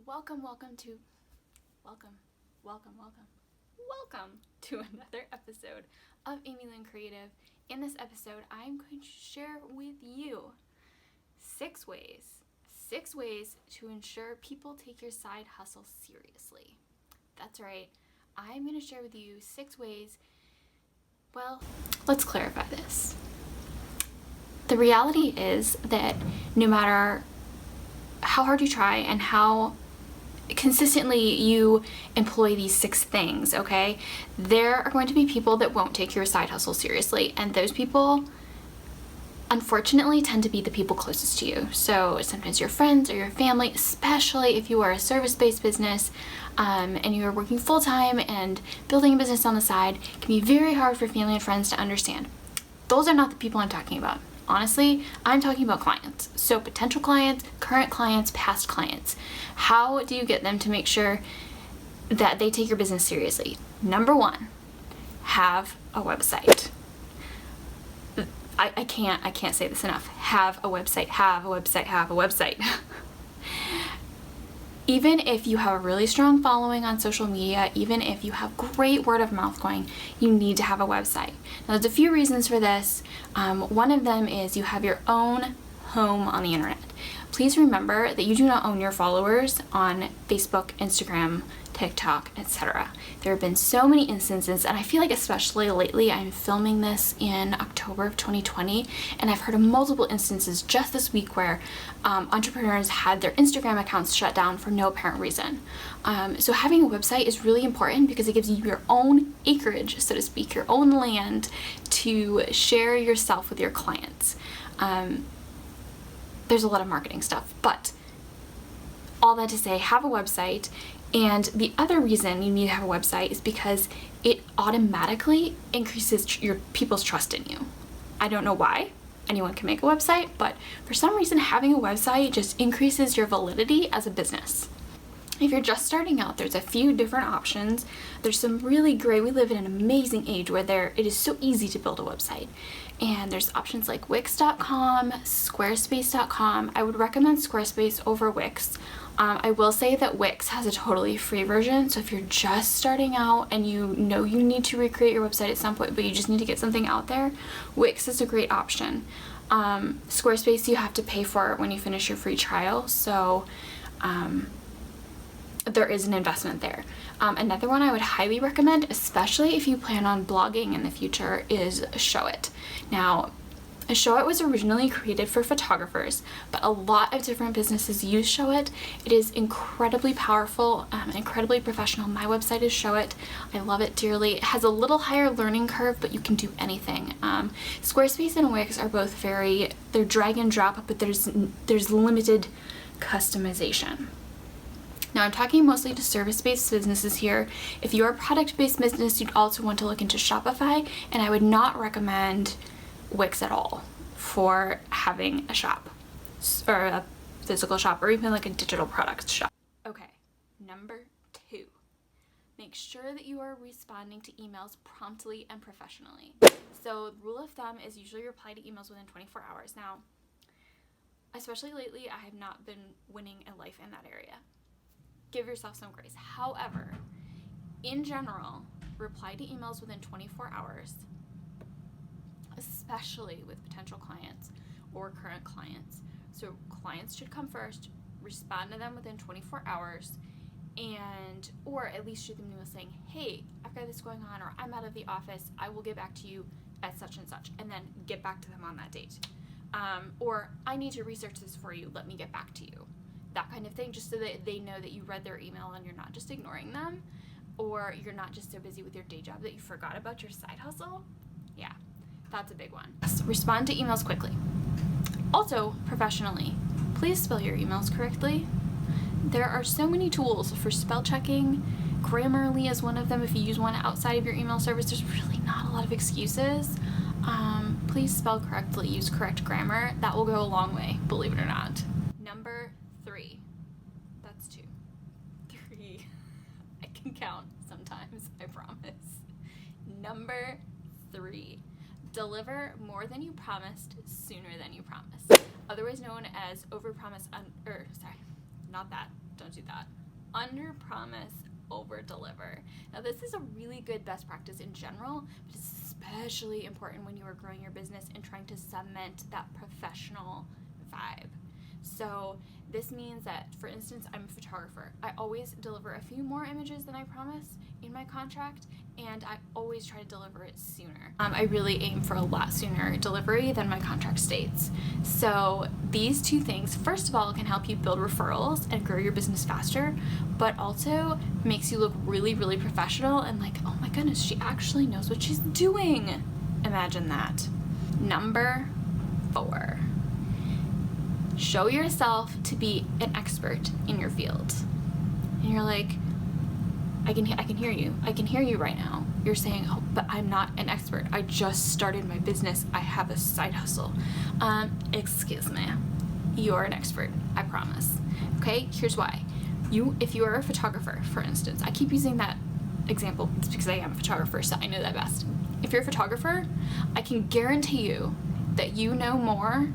welcome to another episode of Amy Lynn Creative. In this episode, I'm going to share with you six ways to ensure people take your side hustle seriously. That's right, I'm going to share with you 6 ways. Well, let's clarify this. The reality is that no matter how hard you try and how consistently you employ these 6 things, okay, there are going to be people that won't take your side hustle seriously, and those people unfortunately tend to be the people closest to you. So sometimes your friends or your family, especially if you are a service-based business and you are working full-time and building a business on the side, can be very hard for family and friends to understand. Those are not the people I'm talking about. Honestly, I'm talking about clients. So potential clients, current clients, past clients. How do you get them to make sure that they take your business seriously? Number 1, have a website. I can't say this enough. Have a website. Even if you have a really strong following on social media, even if you have great word of mouth going, you need to have a website. Now, there's a few reasons for this. One of them is you have your own home on the internet. Please remember that you do not own your followers on Facebook, Instagram, TikTok, etc. There have been so many instances, and I feel like especially lately, I'm filming this in October of 2020, and I've heard of multiple instances just this week where entrepreneurs had their Instagram accounts shut down for no apparent reason. So having a website is really important because it gives you your own acreage, so to speak, your own land to share yourself with your clients. There's a lot of marketing stuff, but all that to say, have a website. And the other reason you need to have a website is because it automatically increases your people's trust in you. I don't know why. Anyone can make a website, but for some reason having a website just increases your validity as a business. If you're just starting out, there's a few different options. There's some really great, we live in an amazing age where it is so easy to build a website. And there's options like Wix.com, Squarespace.com. I would recommend Squarespace over Wix. I will say that Wix has a totally free version, so if you're just starting out and you know you need to recreate your website at some point, but you just need to get something out there, Wix is a great option. Squarespace you have to pay for when you finish your free trial, so there is an investment there. Another one I would highly recommend, especially if you plan on blogging in the future, is Showit. Now, Showit was originally created for photographers, but a lot of different businesses use Showit. It is incredibly powerful, incredibly professional. My website is Showit. I love it dearly. It has a little higher learning curve, but you can do anything. Squarespace and Wix are both they're drag and drop, but there's limited customization. Now, I'm talking mostly to service-based businesses here. If you're a product-based business, you'd also want to look into Shopify, and I would not recommend Wix at all for having a shop or a physical shop or even like a digital product shop. Okay, number 2, make sure that you are responding to emails promptly and professionally. So the rule of thumb is usually reply to emails within 24 hours. Now, especially lately, I have not been winning a life in that area. Give yourself some grace. However, in general, reply to emails within 24 hours, especially with potential clients or current clients. So clients should come first, respond to them within 24 hours, or at least shoot them an email saying, hey, I've got this going on, or I'm out of the office, I will get back to you at such and such, and then get back to them on that date. Or I need to research this for you, let me get back to you. That kind of thing, just so that they know that you read their email and you're not just ignoring them, or you're not just so busy with your day job that you forgot about your side hustle. Yeah, that's a big one. Respond to emails quickly. Also, professionally, please spell your emails correctly. There are so many tools for spell checking. Grammarly is one of them. If you use one outside of your email service, there's really not a lot of excuses. Please spell correctly, use correct grammar. That will go a long way, believe it or not. Number 3. That's 2. 3. I can count sometimes, I promise. Number 3. Deliver more than you promised sooner than you promised. Otherwise known as overpromise, don't do that. Under promise, over deliver. Now this is a really good best practice in general, but it's especially important when you are growing your business and trying to cement that professional vibe. So this means that, for instance, I'm a photographer. I always deliver a few more images than I promise in my contract, and I always try to deliver it sooner. I really aim for a lot sooner delivery than my contract states. So these two things, first of all, can help you build referrals and grow your business faster, but also makes you look really, really professional and like, oh my goodness, she actually knows what she's doing. Imagine that. Number 4. Show yourself to be an expert in your field. And you're like, I can hear you. I can hear you right now. You're saying, oh, but I'm not an expert. I just started my business. I have a side hustle. Excuse me. You're an expert. I promise. Okay, here's why. If you are a photographer, for instance, I keep using that example because I am a photographer, so I know that best. If you're a photographer, I can guarantee you that you know more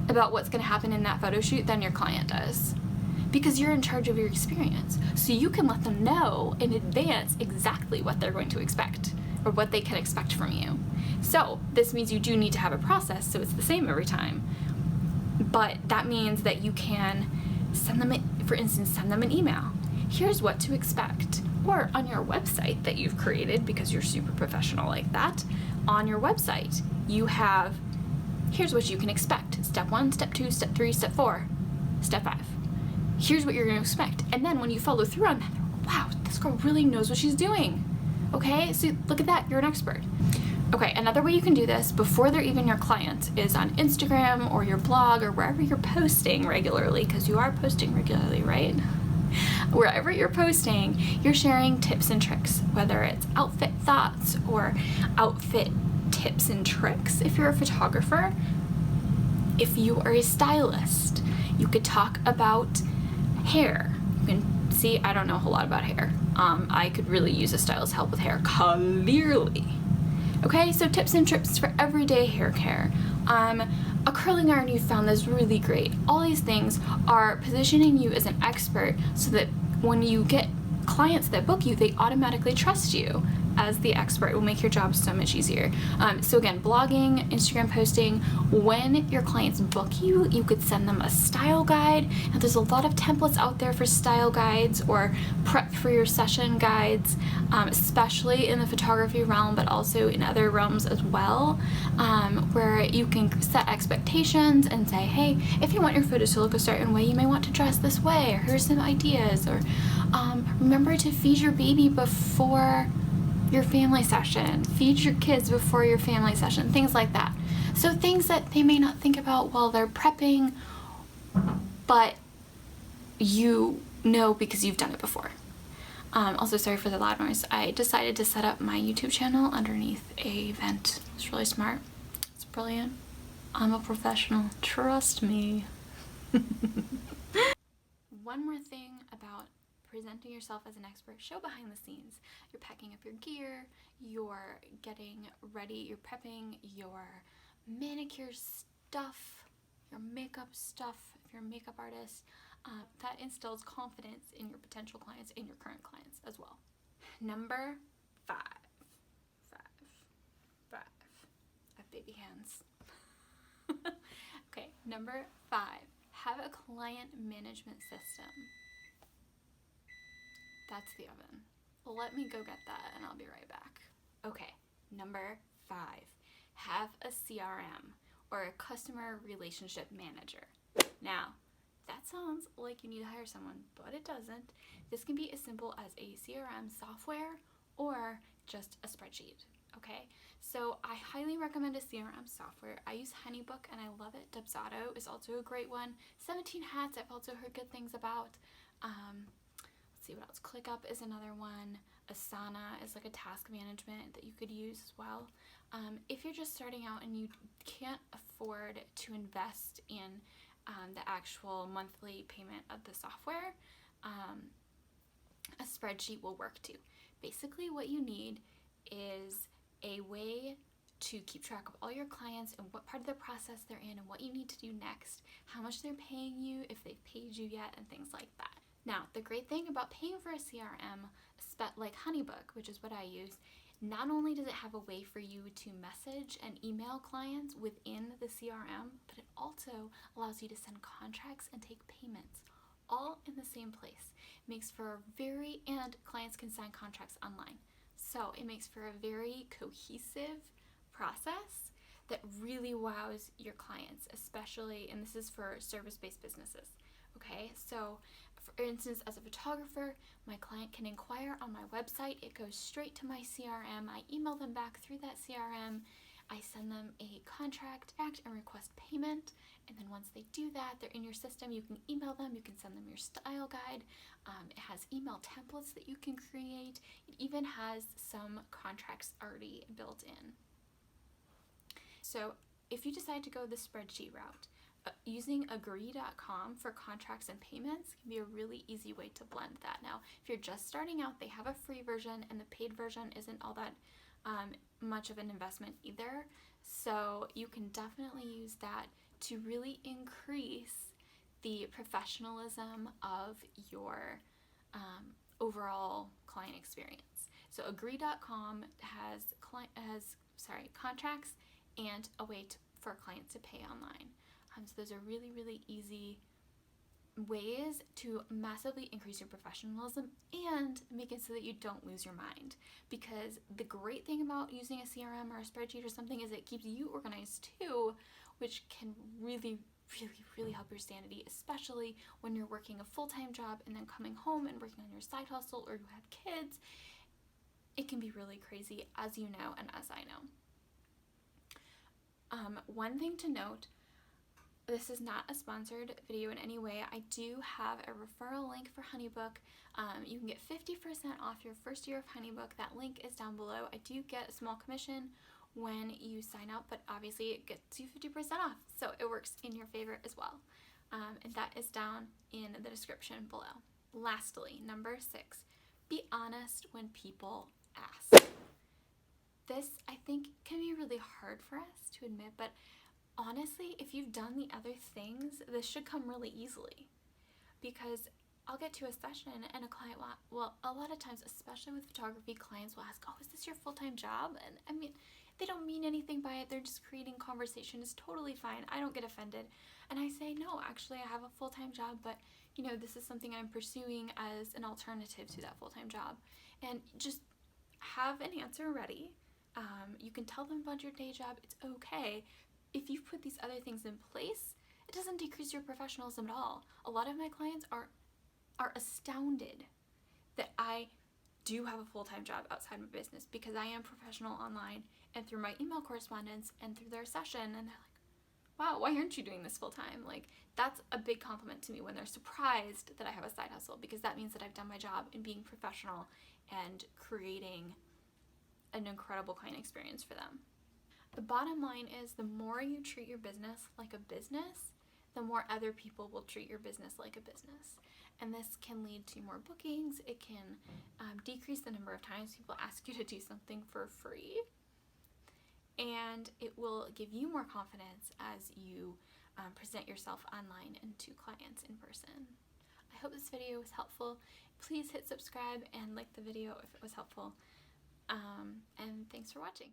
about what's going to happen in that photo shoot than your client does, because you're in charge of your experience. So you can let them know in advance exactly what they're going to expect or what they can expect from you. So this means you do need to have a process so it's the same every time. But that means that you can send them an email. Here's what to expect. Or on your website that you've created, because you're super professional like that, on your website you have, here's what you can expect. Step 1, step 2, step 3, step 4, step 5. Here's what you're going to expect. And then when you follow through on that, wow, this girl really knows what she's doing. Okay, so look at that, you're an expert. Okay, another way you can do this before they're even your client is on Instagram or your blog or wherever you're posting regularly, because you are posting regularly, right? Wherever you're posting, you're sharing tips and tricks, whether it's outfit thoughts or outfit tips and tricks. If you're a photographer, if you are a stylist, you could talk about hair. You can see, I don't know a whole lot about hair. I could really use a stylist's help with hair, clearly. Okay, so tips and tricks for everyday hair care. A curling iron you found that's really great. All these things are positioning you as an expert so that when you get clients that book you, they automatically trust you as the expert. It will make your job so much easier. So again, blogging, Instagram posting, when your clients book you, you could send them a style guide. And there's a lot of templates out there for style guides or prep for your session guides, especially in the photography realm, but also in other realms as well, where you can set expectations and say, hey, if you want your photos to look a certain way, you may want to dress this way, or here's some ideas, or remember to feed your baby before your family session, feed your kids before your family session, things like that. So things that they may not think about while they're prepping, but you know because you've done it before. Also, sorry for the loud noise. I decided to set up my YouTube channel underneath a vent. It's really smart. It's brilliant. I'm a professional. Trust me. One more thing about presenting yourself as an expert, show behind the scenes. You're packing up your gear, you're getting ready, you're prepping your manicure stuff, your makeup stuff, if you're a makeup artist. That instills confidence in your potential clients and your current clients as well. Number 5. I have baby hands. Okay, number 5, have a client management system. That's the oven. Let me go get that and I'll be right back. Okay, number 5, have a CRM or a customer relationship manager. Now, that sounds like you need to hire someone, but it doesn't. This can be as simple as a CRM software or just a spreadsheet. Okay, so I highly recommend a CRM software. I use HoneyBook and I love it. Dubsado is also a great one. 17 Hats I've also heard good things about. Let's see what else. ClickUp is another one. Asana is like a task management that you could use as well. If you're just starting out and you can't afford to invest in the actual monthly payment of the software, a spreadsheet will work too. Basically what you need is a way to keep track of all your clients and what part of the process they're in and what you need to do next, how much they're paying you, if they've paid you yet, and things like that. Now, the great thing about paying for a CRM, like Honeybook, which is what I use, not only does it have a way for you to message and email clients within the CRM, but it also allows you to send contracts and take payments all in the same place. It makes for and clients can sign contracts online. So it makes for a very cohesive process that really wows your clients, especially, and this is for service-based businesses. Okay, so for instance, as a photographer, my client can inquire on my website. It goes straight to my CRM. I email them back through that CRM. I send them a contract and request payment. And then once they do that, they're in your system. You can email them. You can send them your style guide. It has email templates that you can create. It even has some contracts already built in. So if you decide to go the spreadsheet route, using agree.com for contracts and payments can be a really easy way to blend that. Now, if you're just starting out, they have a free version, and the paid version isn't all that much of an investment either. So you can definitely use that to really increase the professionalism of your overall client experience. So agree.com has contracts and a way for clients to pay online. So those are really, really easy ways to massively increase your professionalism and make it so that you don't lose your mind. Because the great thing about using a CRM or a spreadsheet or something is it keeps you organized too, which can really, really, really help your sanity, especially when you're working a full-time job and then coming home and working on your side hustle, or you have kids. It can be really crazy, as you know and as I know. One thing to note, this is not a sponsored video in any way. I do have a referral link for Honeybook. You can get 50% off your first year of Honeybook. That link is down below. I do get a small commission when you sign up, but obviously it gets you 50% off, so it works in your favor as well. And that is down in the description below. Lastly, number 6, be honest when people ask. This, I think, can be really hard for us to admit, but honestly, if you've done the other things, this should come really easily. Because I'll get to a session and a client will, a lot of times, especially with photography, clients will ask, oh, is this your full-time job? And I mean, they don't mean anything by it. They're just creating conversation. It's totally fine. I don't get offended. And I say, no, actually, I have a full-time job, but this is something I'm pursuing as an alternative to that full-time job. And just have an answer ready. You can tell them about your day job. It's okay. If you put these other things in place, it doesn't decrease your professionalism at all. A lot of my clients are astounded that I do have a full-time job outside my business, because I am professional online and through my email correspondence and through their session, and they're like, wow, why aren't you doing this full-time? Like, that's a big compliment to me when they're surprised that I have a side hustle, because that means that I've done my job in being professional and creating an incredible client experience for them. The bottom line is, the more you treat your business like a business, the more other people will treat your business like a business. And this can lead to more bookings. It can decrease the number of times people ask you to do something for free. And it will give you more confidence as you present yourself online and to clients in person. I hope this video was helpful. Please hit subscribe and like the video if it was helpful. And thanks for watching.